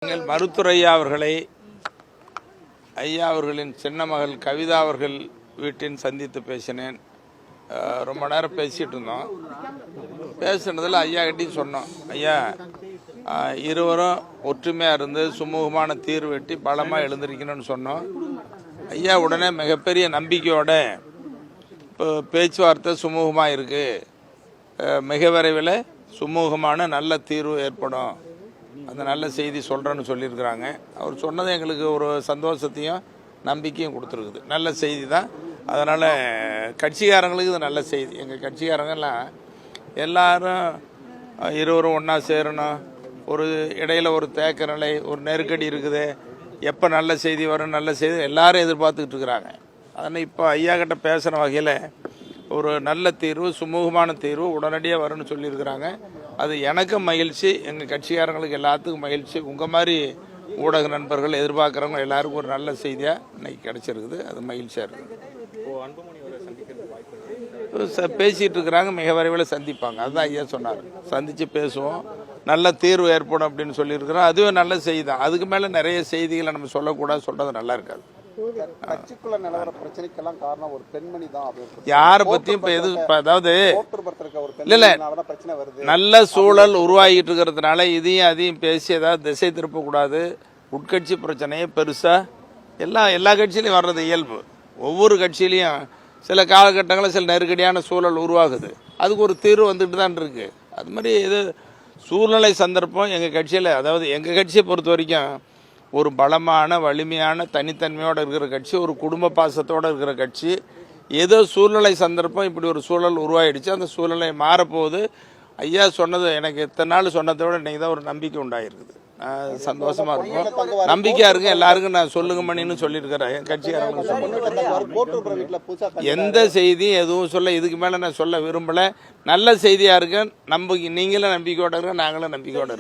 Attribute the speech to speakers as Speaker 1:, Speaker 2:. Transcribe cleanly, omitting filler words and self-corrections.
Speaker 1: எங்கள் மருத்துவர் ஐயா அவர்களின் சின்ன மகள் கவிதா அவர்கள் வீட்டின் சந்தித்து பேசினேன். ரொம்ப நேரம் பேசிகிட்டு இருந்தோம். பேசுனதில் ஐயா கிட்டையும் சொன்னோம், ஐயா இருவரும் ஒற்றுமையாக இருந்து சுமூகமான தீர்வு வெட்டி பலமாக எழுந்திருக்கணும்னு சொன்னோம். ஐயா உடனே மிகப்பெரிய நம்பிக்கையோட இப்போ பேச்சுவார்த்தை சுமூகமாக இருக்குது, மிக விரைவில் சுமூகமான நல்ல தீர்வு ஏற்படும், அந்த நல்ல செய்தி சொல்கிறேன்னு சொல்லியிருக்கிறாங்க. அவர் சொன்னது எங்களுக்கு ஒரு சந்தோஷத்தையும் நம்பிக்கையும் கொடுத்துருக்குது. நல்ல செய்தி தான். அதனால் கட்சிக்காரங்களுக்கு இது நல்ல செய்தி. எங்கள் கட்சிக்காரங்கெல்லாம் எல்லாரும் இருவரும் ஒன்றா சேரணும், ஒரு இடையில் ஒரு தேக்க நிலை, ஒரு நெருக்கடி இருக்குது, எப்போ நல்ல செய்தி வரும், நல்ல செய்தி எல்லாரும் எதிர்பார்த்துக்கிட்டு இருக்கிறாங்க. அதனால் இப்போ ஐயா கிட்ட பேசுகிற வகையில் ஒரு நல்ல தீர்வு, சுமூகமான தீர்வு உடனடியாக வரும்னு சொல்லியிருக்கிறாங்க. அது எனக்கும் மகிழ்ச்சி, எங்கள் கட்சிக்காரங்களுக்கு எல்லாத்துக்கும் மகிழ்ச்சி. உங்கள் மாதிரி ஊடக நண்பர்கள் எதிர்பார்க்குறவங்க எல்லாருக்கும் ஒரு நல்ல செய்தியாக இன்னைக்கு கிடைச்சிருக்குது. அது மகிழ்ச்சியாக இருக்குது. பேசிகிட்டு இருக்கிறாங்க, மிக விரைவில் சந்திப்பாங்க. அதுதான் ஐயா சொன்னார், சந்தித்து பேசுவோம், நல்ல தீர்வு ஏற்படும் அப்படின்னு சொல்லியிருக்கிறோம். அதுவே நல்ல செய்தி தான். அதுக்கு மேலே நிறைய செய்திகளை நம்ம சொல்லக்கூடாது, சொல்கிறது நல்லா இருக்காது.
Speaker 2: கட்சிக்குள்ள நிலவர பிரச்சனைக்கெல்லாம் காரணம் ஒரு பெண்மணி தான்.
Speaker 1: யாரை பத்தியும் இப்ப எது, அதாவது இல்ல நல்ல சூழல் உருவாகிட்டு இருக்கிறதுனால இதையும் அதையும் பேசி ஏதாவது திசை திருப்பக்கூடாது. உட்கட்சி பிரச்சனையே பெருசா எல்லா கட்சியிலையும் வர்றது இயல்பு. ஒவ்வொரு கட்சியிலையும் சில காலகட்டங்களில் சில நெருக்கடியான சூழல் உருவாகுது, அதுக்கு ஒரு தீர்வு வந்துட்டு தான் இருக்கு. அது மாதிரி இது சூழ்நிலை சந்தர்ப்பம் எங்கள் கட்சியில், அதாவது எங்கள் கட்சியை பொறுத்த வரைக்கும் ஒரு பலமான வலிமையான தனித்தன்மையோடு இருக்கிற கட்சி, ஒரு குடும்ப பாசத்தோடு இருக்கிற கட்சி. ஏதோ சூழ்நிலை சந்தர்ப்பம் இப்படி ஒரு சூழல் உருவாயிடுச்சு, அந்த சூழ்நிலை மாறப்போகுது. ஐயா சொன்னது எனக்கு இத்தனை நாள் சொன்னதை விட இன்றைக்கி தான் ஒரு நம்பிக்கை உண்டாயிருக்குது. சந்தோஷமாக இருக்கும், நம்பிக்கையாக இருக்கும். எல்லாருக்கும் நான் சொல்லுங்க மணின்னு சொல்லியிருக்கிறேன். என் கட்சிக்காரங்க எந்த செய்தி எதுவும் சொல்ல இதுக்கு மேலே நான் சொல்ல விரும்பலை. நல்ல செய்தியாக இருக்கேன். நீங்களும் நம்பிக்கையோட இருக்க, நாங்களும் நம்பிக்கையோட இருக்கோம்.